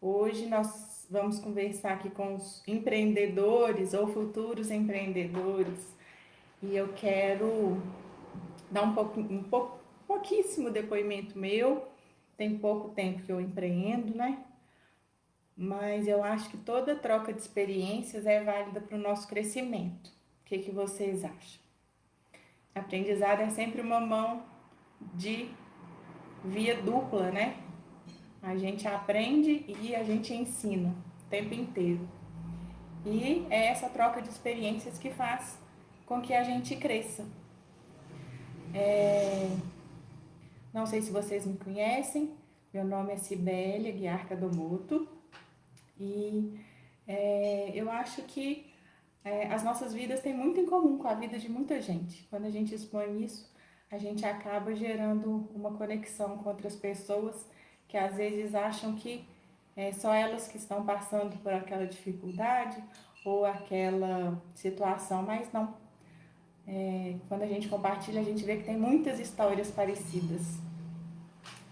Hoje nós vamos conversar aqui com os empreendedores ou futuros empreendedores e eu quero dar pouquíssimo depoimento meu. Tem pouco tempo que eu empreendo, né? Mas eu acho que toda troca de experiências é válida para o nosso crescimento. O que vocês acham? Aprendizado é sempre uma mão de via dupla, né? A gente aprende e a gente ensina o tempo inteiro. E é essa troca de experiências que faz com que a gente cresça. Não sei se vocês me conhecem, meu nome é Cibélia Guiar Cadomoto e eu acho que as nossas vidas têm muito em comum com a vida de muita gente. Quando a gente expõe isso, a gente acaba gerando uma conexão com outras pessoas que às vezes acham que só elas que estão passando por aquela dificuldade ou aquela situação, mas não. Quando a gente compartilha, a gente vê que tem muitas histórias parecidas.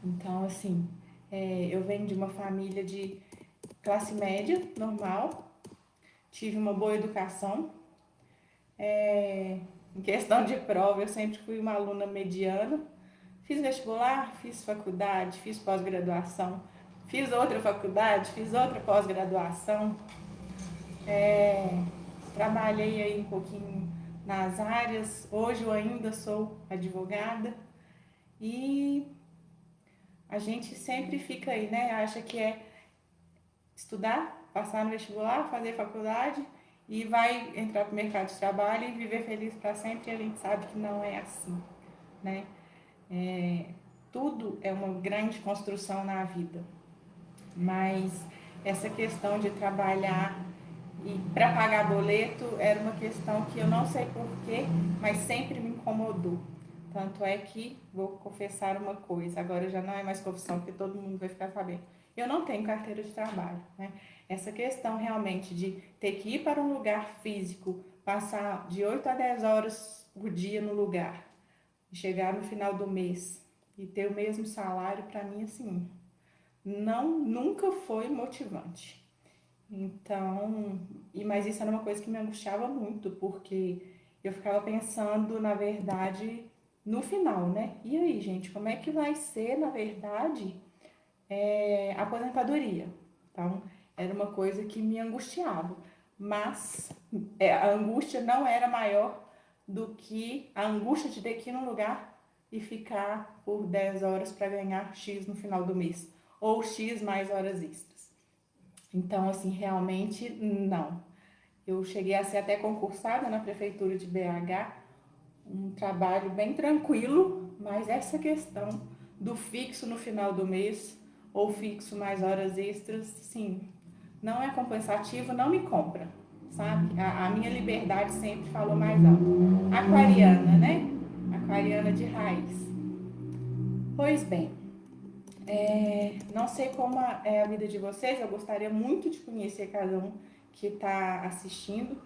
Então, assim, eu venho de uma família de classe média, normal, tive uma boa educação. Em questão de prova, eu sempre fui uma aluna mediana. Fiz vestibular, fiz faculdade, fiz pós-graduação, fiz outra faculdade, fiz outra pós-graduação. Trabalhei aí um pouquinho nas áreas. Hoje eu ainda sou advogada e a gente sempre fica aí, né? Acha que é estudar, passar no vestibular, fazer faculdade e vai entrar para o mercado de trabalho e viver feliz para sempre. E a gente sabe que não é assim, né? É, tudo é uma grande construção na vida, mas essa questão de trabalhar e para pagar boleto era uma questão que eu não sei porquê, mas sempre me incomodou. Tanto é que vou confessar uma coisa, agora já não é mais confissão, porque todo mundo vai ficar sabendo. Eu não tenho carteira de trabalho, né? Essa questão realmente de ter que ir para um lugar físico, passar de 8 a 10 horas por dia no lugar, chegar no final do mês e ter o mesmo salário, para mim, assim, não, nunca foi motivante. Então, mas isso era uma coisa que me angustiava muito, porque eu ficava pensando, na verdade, no final, né? E aí, gente, como é que vai ser, na verdade, a aposentadoria? Então, era uma coisa que me angustiava, mas a angústia não era maior do que a angústia de ter que ir num lugar e ficar por 10 horas para ganhar X no final do mês, ou X mais horas extras. Então, assim, realmente não. Eu cheguei a ser até concursada na prefeitura de BH, um trabalho bem tranquilo, mas essa questão do fixo no final do mês ou fixo mais horas extras, sim, não é compensativo, não me compra, sabe? A minha liberdade sempre falou mais alto. Aquariana, né? Aquariana de raiz. Pois bem, não sei como é a vida de vocês, eu gostaria muito de conhecer cada um que está assistindo,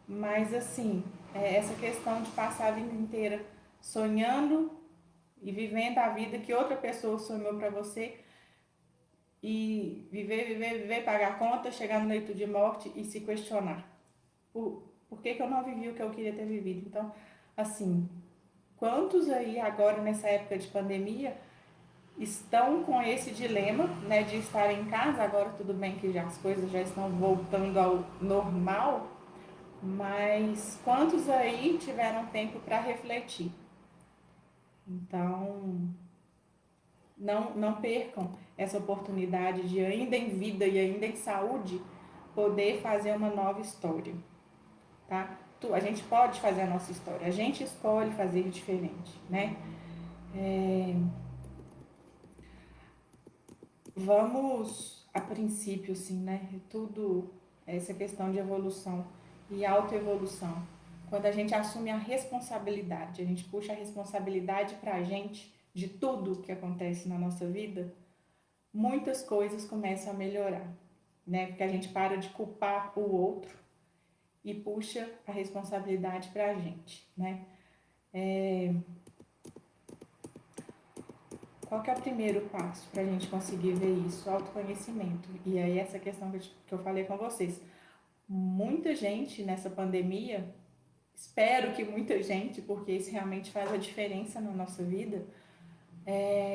mas assim, essa questão de passar a vida inteira sonhando e vivendo a vida que outra pessoa sonhou para você e viver, pagar conta, chegar no leito de morte e se questionar. Por que eu não vivi o que eu queria ter vivido? Então, assim, quantos aí agora nessa época de pandemia estão com esse dilema, né, de estar em casa? Agora tudo bem que as coisas já estão voltando ao normal, mas quantos aí tiveram tempo para refletir? Então, não percam essa oportunidade de ainda em vida e ainda em saúde poder fazer uma nova história, tá? A gente pode fazer a nossa história, a gente escolhe fazer diferente, né? Vamos, a princípio, assim, né? Tudo essa questão de evolução e autoevolução. Quando a gente assume a responsabilidade, a gente puxa a responsabilidade pra gente de tudo que acontece na nossa vida, muitas coisas começam a melhorar, né? Porque a gente para de culpar o outro e puxa a responsabilidade pra gente, né? Qual que é o primeiro passo para a gente conseguir ver isso? Autoconhecimento. E aí essa questão que eu falei com vocês. Muita gente nessa pandemia, espero que muita gente, porque isso realmente faz a diferença na nossa vida,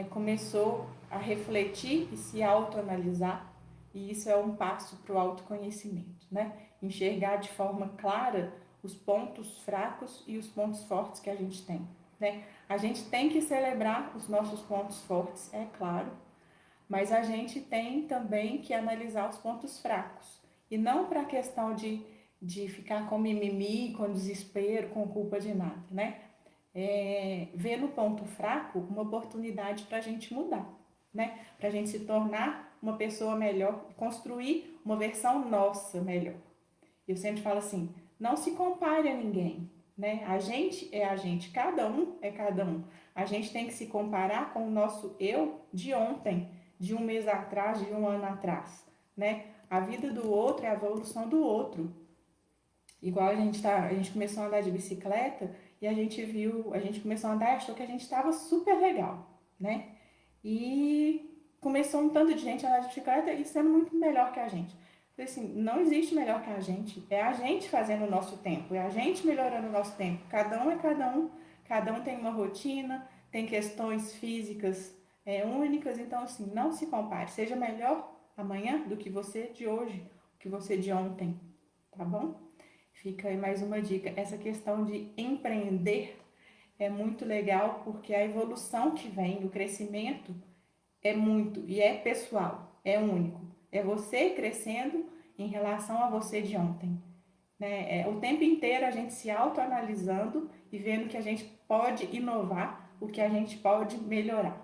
começou a refletir e se autoanalisar, e isso é um passo para o autoconhecimento, né? Enxergar de forma clara os pontos fracos e os pontos fortes que a gente tem, né? A gente tem que celebrar os nossos pontos fortes, é claro, mas a gente tem também que analisar os pontos fracos, e não para a questão de ficar com mimimi, com desespero, com culpa de nada, né? Ver no ponto fraco uma oportunidade para a gente mudar, né? Para a gente se tornar uma pessoa melhor, construir uma versão nossa melhor. Eu sempre falo assim, não se compare a ninguém, né? A gente é a gente, cada um é cada um. A gente tem que se comparar com o nosso eu de ontem, de um mês atrás, de um ano atrás, né? A vida do outro é a evolução do outro. Igual a gente começou a andar de bicicleta e a gente começou a andar e achou que a gente estava super legal, né? E começou um tanto de gente a andar de bicicleta e sendo muito melhor que a gente. Falei assim, não existe melhor que a gente, é a gente fazendo o nosso tempo, é a gente melhorando o nosso tempo. Cada um tem uma rotina, tem questões físicas únicas, então assim, não se compare, seja melhor amanhã do que você de hoje, do que você de ontem, tá bom? Fica aí mais uma dica. Essa questão de empreender é muito legal porque a evolução que vem, o crescimento é muito e é pessoal, é único. É você crescendo em relação a você de ontem, né? O tempo inteiro a gente se autoanalisando e vendo que a gente pode inovar, o que a gente pode melhorar.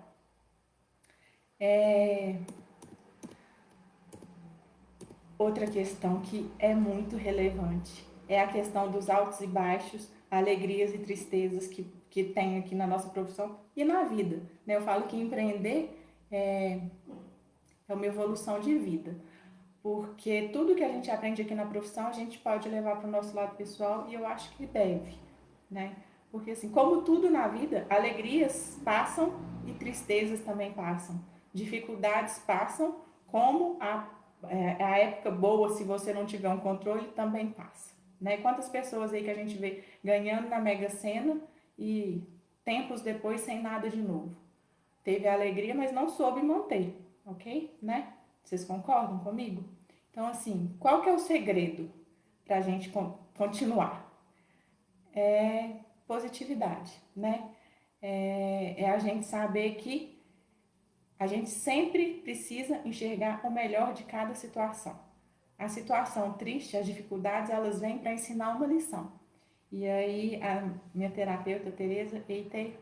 Outra questão que é muito relevante é a questão dos altos e baixos, alegrias e tristezas que tem aqui na nossa profissão e na vida, né? Eu falo que empreender é uma evolução de vida, porque tudo que a gente aprende aqui na profissão a gente pode levar para o nosso lado pessoal e eu acho que deve, né? Porque assim, como tudo na vida, alegrias passam e tristezas também passam, dificuldades passam, como a época boa, se você não tiver um controle, também passa, né? Quantas pessoas aí que a gente vê ganhando na Mega Sena e tempos depois sem nada de novo? Teve a alegria, mas não soube manter, ok? Né? Vocês concordam comigo? Então, assim, qual que é o segredo para a gente continuar? Positividade, né? É a gente saber que a gente sempre precisa enxergar o melhor de cada situação. A situação triste, as dificuldades, elas vêm para ensinar uma lição. E aí a minha terapeuta, Tereza Eiter,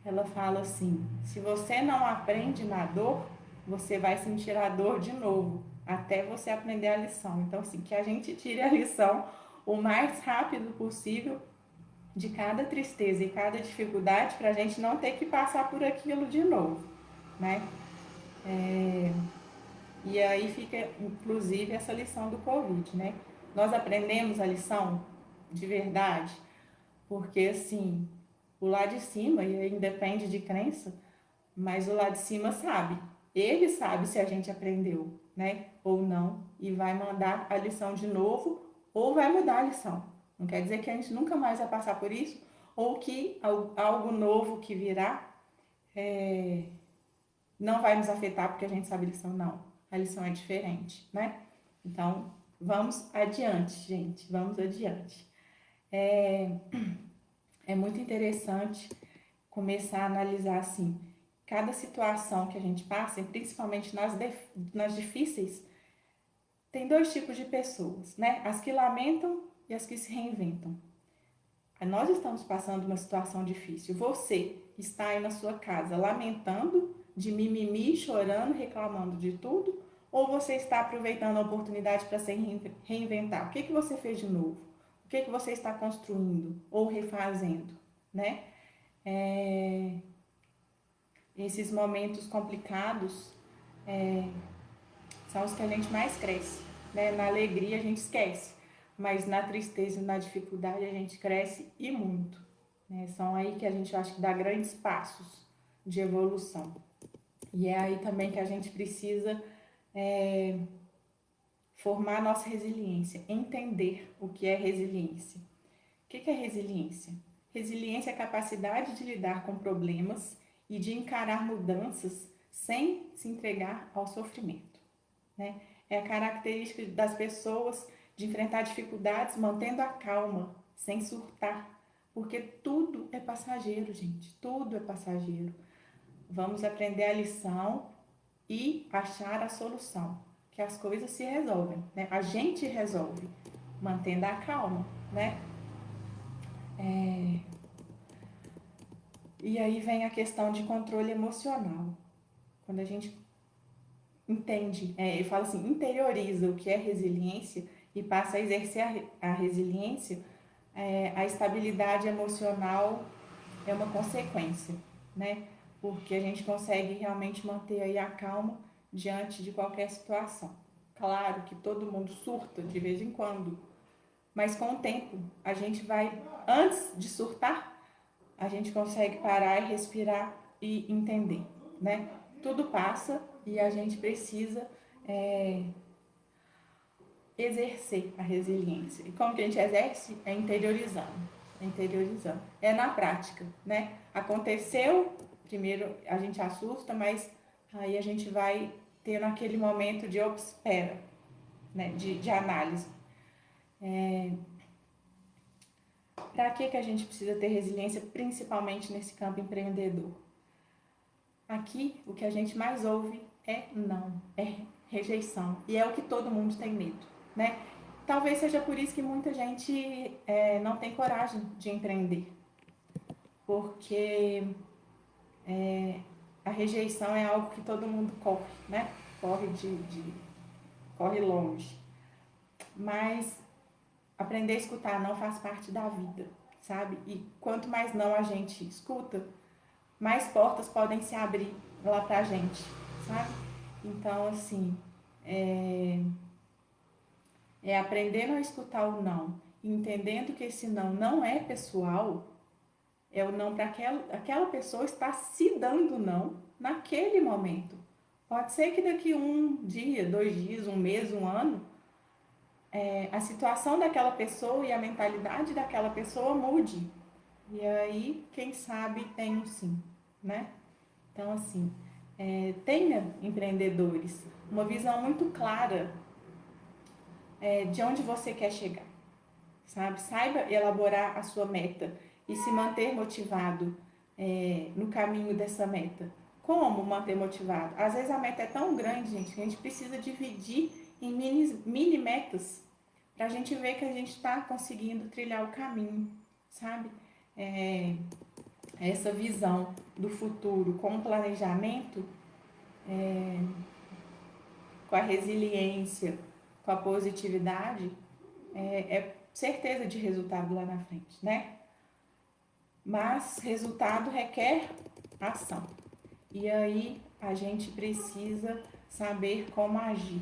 ela fala assim, se você não aprende na dor, você vai sentir a dor de novo, até você aprender a lição. Então, assim, que a gente tire a lição o mais rápido possível de cada tristeza e cada dificuldade para a gente não ter que passar por aquilo de novo, né? E aí fica, inclusive, essa lição do Covid, né? Nós aprendemos a lição de verdade, porque, assim, o lá de cima, e aí depende de crença, mas o lá de cima sabe. Ele sabe se a gente aprendeu, né? Ou não, e vai mandar a lição de novo, ou vai mudar a lição. Não quer dizer que a gente nunca mais vai passar por isso, ou que algo novo que virá não vai nos afetar porque a gente sabe a lição, não. A lição é diferente, né? Então, vamos adiante, gente, vamos adiante. É muito interessante começar a analisar, assim, cada situação que a gente passa, e principalmente nas difíceis, tem dois tipos de pessoas, né? As que lamentam e as que se reinventam. Nós estamos passando uma situação difícil. Você está aí na sua casa lamentando, de mimimi, chorando, reclamando de tudo? Ou você está aproveitando a oportunidade para se reinventar? O que você fez de novo? O que você está construindo ou refazendo, né? Esses momentos complicados são os que a gente mais cresce, né? Na alegria a gente esquece, mas na tristeza e na dificuldade a gente cresce e muito, né? São aí que a gente acha que dá grandes passos de evolução. E é aí também que a gente precisa formar nossa resiliência, entender o que é resiliência. O que é resiliência? Resiliência é a capacidade de lidar com problemas e de encarar mudanças sem se entregar ao sofrimento, né? É a característica das pessoas de enfrentar dificuldades mantendo a calma, sem surtar, porque tudo é passageiro, gente, tudo é passageiro. Vamos aprender a lição e achar a solução, que as coisas se resolvem, né? A gente resolve, mantendo a calma, né? E aí vem a questão de controle emocional. Quando a gente entende, eu falo assim, interioriza o que é resiliência e passa a exercer a resiliência, a estabilidade emocional é uma consequência, né? Porque a gente consegue realmente manter aí a calma diante de qualquer situação. Claro que todo mundo surta de vez em quando, mas com o tempo a gente vai, antes de surtar, a gente consegue parar e respirar e entender, né? Tudo passa e a gente precisa é, exercer a resiliência. E como que a gente exerce? É interiorizando. É interiorizando. É na prática, né? Aconteceu, primeiro a gente assusta, mas aí a gente vai tendo aquele momento de espera, né? De análise. Para que a gente precisa ter resiliência, principalmente nesse campo empreendedor? Aqui, o que a gente mais ouve é não, é rejeição. E é o que todo mundo tem medo, né? Talvez seja por isso que muita gente não tem coragem de empreender, porque a rejeição é algo que todo mundo corre, né? Corre corre longe. Mas aprender a escutar não faz parte da vida, sabe? E quanto mais não a gente escuta, mais portas podem se abrir lá pra gente, sabe? Então, assim, é, é aprendendo a escutar o não, entendendo que esse não é pessoal, é o não para aquela pessoa está se dando não naquele momento. Pode ser que daqui um dia, 2 dias, um mês, um ano, a situação daquela pessoa e a mentalidade daquela pessoa mude. E aí, quem sabe, tem um sim, né? Então, assim, tenha empreendedores, uma visão muito clara de onde você quer chegar, sabe? Saiba elaborar a sua meta e se manter motivado no caminho dessa meta. Como manter motivado? Às vezes a meta é tão grande, gente, que a gente precisa dividir em mini metas para a gente ver que a gente está conseguindo trilhar o caminho, sabe? É, essa visão do futuro com o planejamento, com a resiliência, com a positividade, é certeza de resultado lá na frente, né? Mas resultado requer ação. E aí a gente precisa saber como agir.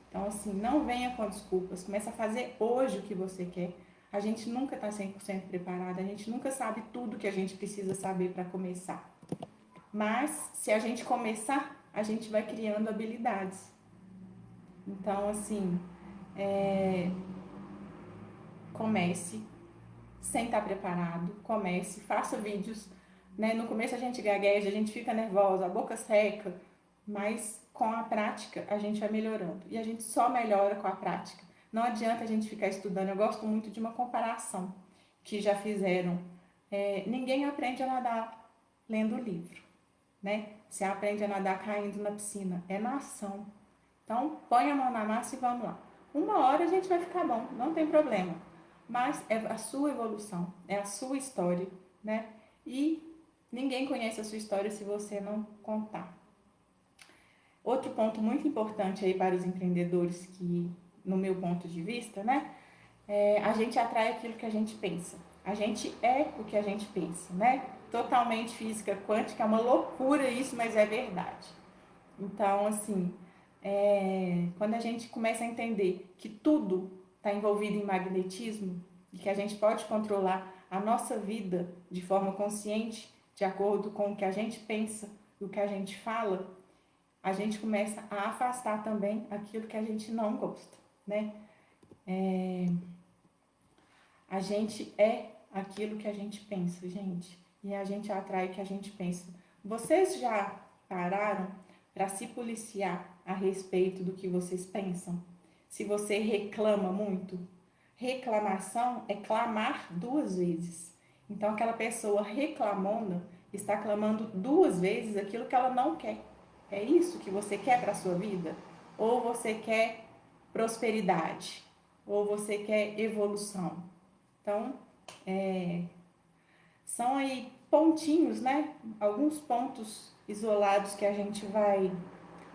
Então, assim, não venha com desculpas. Começa a fazer hoje o que você quer. A gente nunca está 100% preparada. A gente nunca sabe tudo que a gente precisa saber para começar. Mas, se a gente começar, a gente vai criando habilidades. Então, assim, comece sem estar preparado, comece, faça vídeos, né? No começo a gente gagueja, a gente fica nervosa, a boca seca, mas com a prática a gente vai melhorando. E a gente só melhora com a prática. Não adianta a gente ficar estudando. Eu gosto muito de uma comparação que já fizeram. Ninguém aprende a nadar lendo o livro, né? Você aprende a nadar caindo na piscina. É na ação. Então, põe a mão na massa e vamos lá. Uma hora a gente vai ficar bom, não tem problema. Mas é a sua evolução, é a sua história, né? E ninguém conhece a sua história se você não contar. Outro ponto muito importante aí para os empreendedores que, no meu ponto de vista, né? A gente atrai aquilo que a gente pensa. A gente é o que a gente pensa, né? Totalmente física quântica, é uma loucura isso, mas é verdade. Então, assim, quando a gente começa a entender que tudo está envolvido em magnetismo e que a gente pode controlar a nossa vida de forma consciente, de acordo com o que a gente pensa e o que a gente fala, a gente começa a afastar também aquilo que a gente não gosta, né? A gente é aquilo que a gente pensa, gente. E a gente atrai o que a gente pensa. Vocês já pararam para se policiar a respeito do que vocês pensam? Se você reclama muito, reclamação é clamar duas vezes. Então, aquela pessoa reclamona está clamando duas vezes aquilo que ela não quer. É isso que você quer para a sua vida? Ou você quer prosperidade? Ou você quer evolução? Então, são aí pontinhos, né? Alguns pontos isolados que a gente vai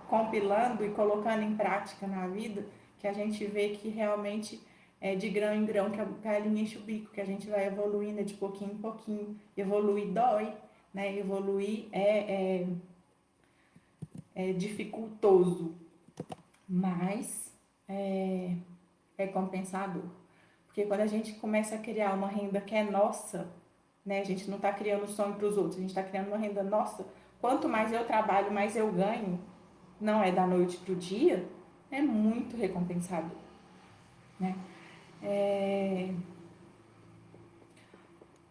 compilando e colocando em prática na vida, que a gente vê que realmente é de grão em grão que a galinha enche o bico, que a gente vai evoluindo de pouquinho em pouquinho. Evoluir dói, né? Evoluir é dificultoso, mas é compensador. Porque quando a gente começa a criar uma renda que é nossa, né? A gente não está criando sonho para os outros, a gente está criando uma renda nossa. Quanto mais eu trabalho, mais eu ganho. Não é da noite para o dia, é muito recompensador, né?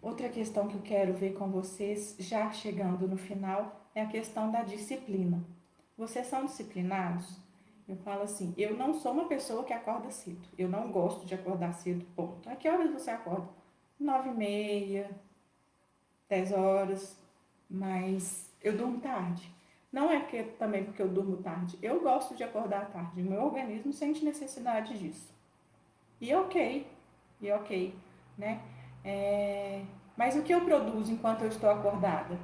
Outra questão que eu quero ver com vocês, já chegando no final, é a questão da disciplina. Vocês são disciplinados? Eu falo assim, eu não sou uma pessoa que acorda cedo. Eu não gosto de acordar cedo, ponto. A que horas você acorda? 9h30, 10 horas, mas eu durmo tarde. Não é também porque eu durmo tarde. Eu gosto de acordar tarde. O meu organismo sente necessidade disso. E ok, né? Mas o que eu produzo enquanto eu estou acordada?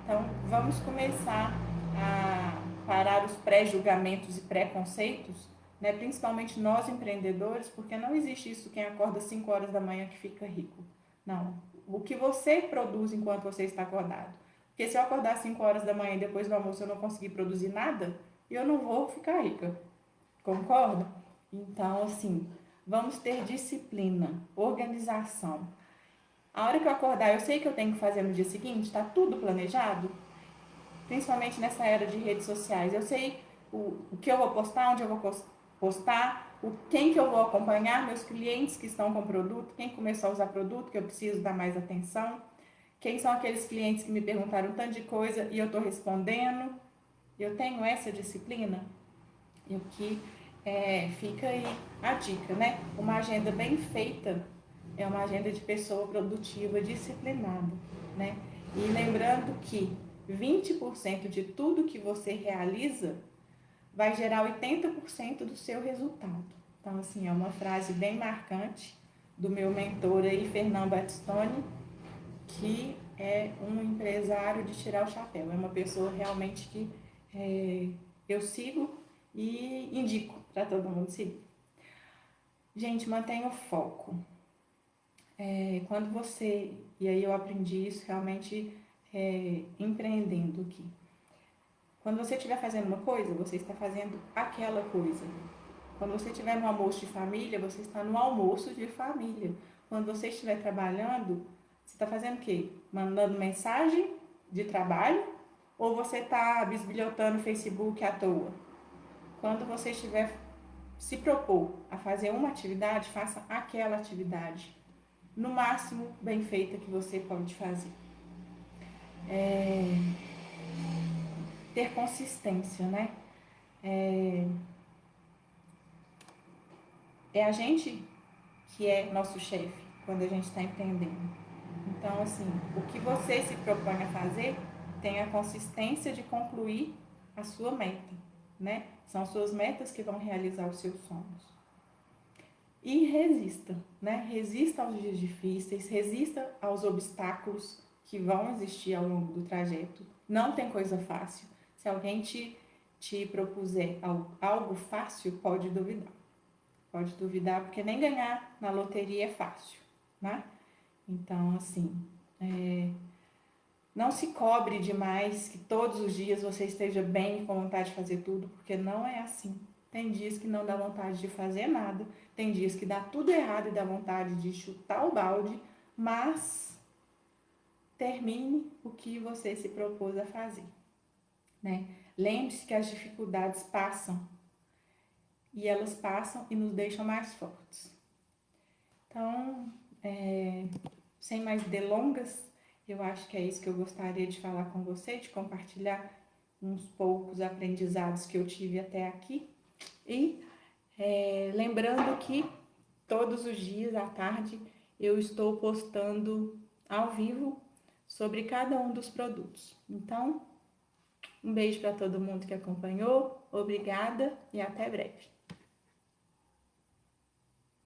Então, vamos começar a parar os pré-julgamentos e preconceitos, né? Principalmente nós empreendedores, porque não existe isso, quem acorda 5 horas da manhã que fica rico. Não. O que você produz enquanto você está acordado? Porque se eu acordar 5 horas da manhã e depois do almoço eu não conseguir produzir nada, eu não vou ficar rica. Concorda? Então, assim, vamos ter disciplina, organização. A hora que eu acordar, eu sei que eu tenho que fazer no dia seguinte, está tudo planejado, principalmente nessa era de redes sociais. Eu sei o que eu vou postar, onde eu vou postar, quem que eu vou acompanhar, meus clientes que estão com produto, quem começou a usar produto, que eu preciso dar mais atenção, quem são aqueles clientes que me perguntaram um tanto de coisa e eu estou respondendo. Eu tenho essa disciplina. E o que fica aí a dica, né? Uma agenda bem feita é uma agenda de pessoa produtiva, disciplinada, né? E lembrando que 20% de tudo que você realiza vai gerar 80% do seu resultado. Então, assim, é uma frase bem marcante do meu mentor aí, Fernando Battistoni, que é um empresário de tirar o chapéu. É uma pessoa realmente que eu sigo e indico para todo mundo seguir. Gente, mantenha o foco. Quando você, e aí eu aprendi isso realmente empreendendo aqui. Quando você estiver fazendo uma coisa, você está fazendo aquela coisa. Quando você estiver no almoço de família, você está no almoço de família. Quando você estiver trabalhando, você está fazendo o quê? Mandando mensagem de trabalho ou você está bisbilhotando o Facebook à toa? Quando você estiver se propor a fazer uma atividade, faça aquela atividade, no máximo bem feita que você pode fazer. Ter consistência, né? É a gente que é nosso chefe quando a gente está empreendendo. Então, assim, o que você se propõe a fazer, tenha a consistência de concluir a sua meta, né? São suas metas que vão realizar os seus sonhos. E resista, né? Resista aos dias difíceis, resista aos obstáculos que vão existir ao longo do trajeto. Não tem coisa fácil. Se alguém te propuser algo fácil, pode duvidar. Pode duvidar, porque nem ganhar na loteria é fácil, né? Então, assim, não se cobre demais que todos os dias você esteja bem com vontade de fazer tudo, porque não é assim. Tem dias que não dá vontade de fazer nada, tem dias que dá tudo errado e dá vontade de chutar o balde, mas termine o que você se propôs a fazer, né? Lembre-se que as dificuldades passam e elas passam e nos deixam mais fortes. Então, sem mais delongas, eu acho que é isso que eu gostaria de falar com você, de compartilhar uns poucos aprendizados que eu tive até aqui. E lembrando que todos os dias à tarde eu estou postando ao vivo sobre cada um dos produtos. Então, um beijo para todo mundo que acompanhou, obrigada e até breve.